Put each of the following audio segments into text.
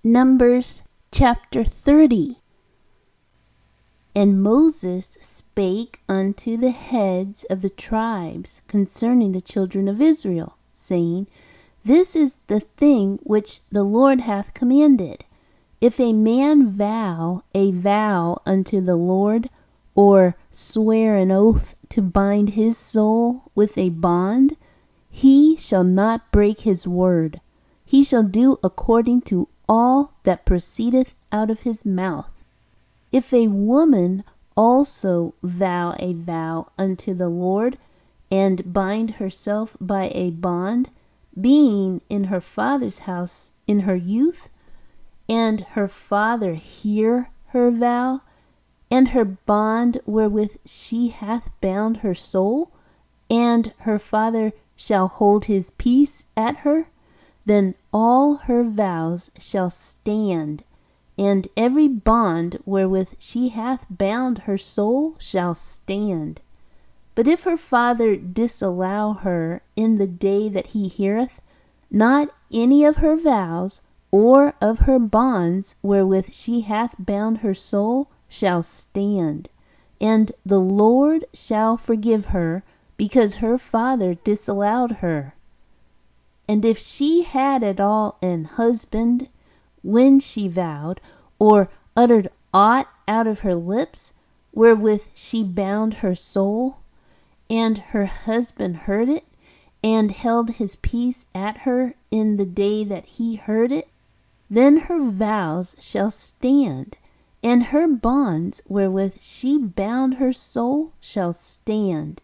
Numbers chapter 30. And Moses spake unto the heads of the tribes concerning the children of Israel, saying, This is the thing which the Lord hath commanded. If a man vow a vow unto the Lord, or swear an oath to bind his soul with a bond, he shall not break his word. He shall do according to all that proceedeth out of his mouth. If a woman also vow a vow unto the Lord, and bind herself by a bond, being in her father's house in her youth, and her father hear her vow, and her bond wherewith she hath bound her soul, and her father shall hold his peace at her, then all her vows shall stand, and every bond wherewith she hath bound her soul shall stand. But if her father disallow her in the day that he heareth, not any of her vows or of her bonds wherewith she hath bound her soul shall stand, and the Lord shall forgive her, because her father disallowed her. And if she had at all an husband when she vowed, or uttered aught out of her lips, wherewith she bound her soul, and her husband heard it, and held his peace at her in the day that he heard it, then her vows shall stand, and her bonds wherewith she bound her soul shall stand.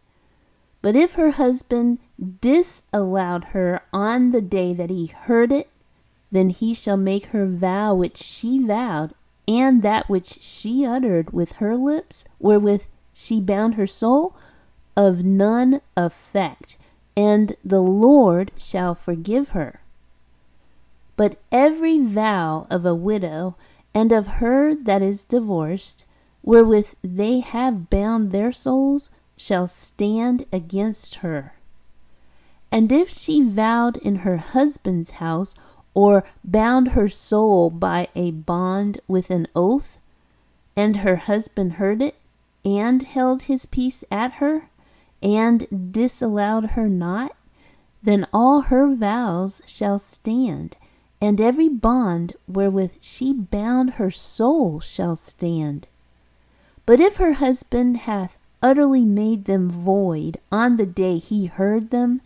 But if her husband disallowed her on the day that he heard it, then he shall make her vow which she vowed, and that which she uttered with her lips, wherewith she bound her soul, of none effect, and the Lord shall forgive her. But every vow of a widow and of her that is divorced, wherewith they have bound their souls, shall stand against her. And if she vowed in her husband's house, or bound her soul by a bond with an oath, and her husband heard it, and held his peace at her, and disallowed her not, then all her vows shall stand, and every bond wherewith she bound her soul shall stand. But if her husband hath utterly made them void on the day he heard them,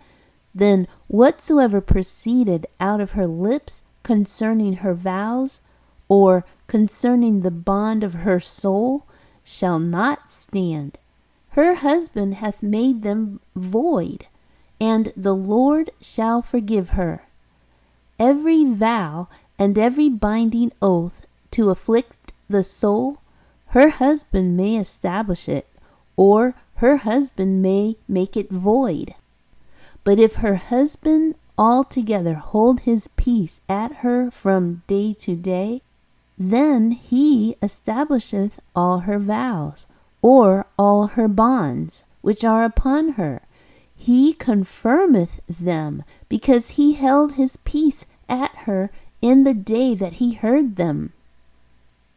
then whatsoever proceeded out of her lips concerning her vows, or concerning the bond of her soul, shall not stand. Her husband hath made them void, and the Lord shall forgive her. Every vow and every binding oath to afflict the soul, her husband may establish it, or her husband may make it void. But if her husband altogether hold his peace at her from day to day, then he establisheth all her vows, or all her bonds, which are upon her. He confirmeth them, because he held his peace at her in the day that he heard them.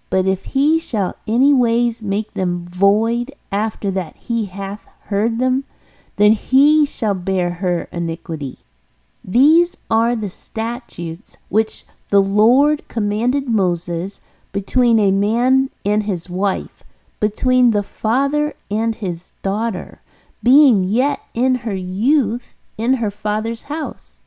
But if he shall any ways make them void after that he hath heard them, then he shall bear her iniquity. These are the statutes which the Lord commanded Moses between a man and his wife, between the father and his daughter, being yet in her youth in her father's house,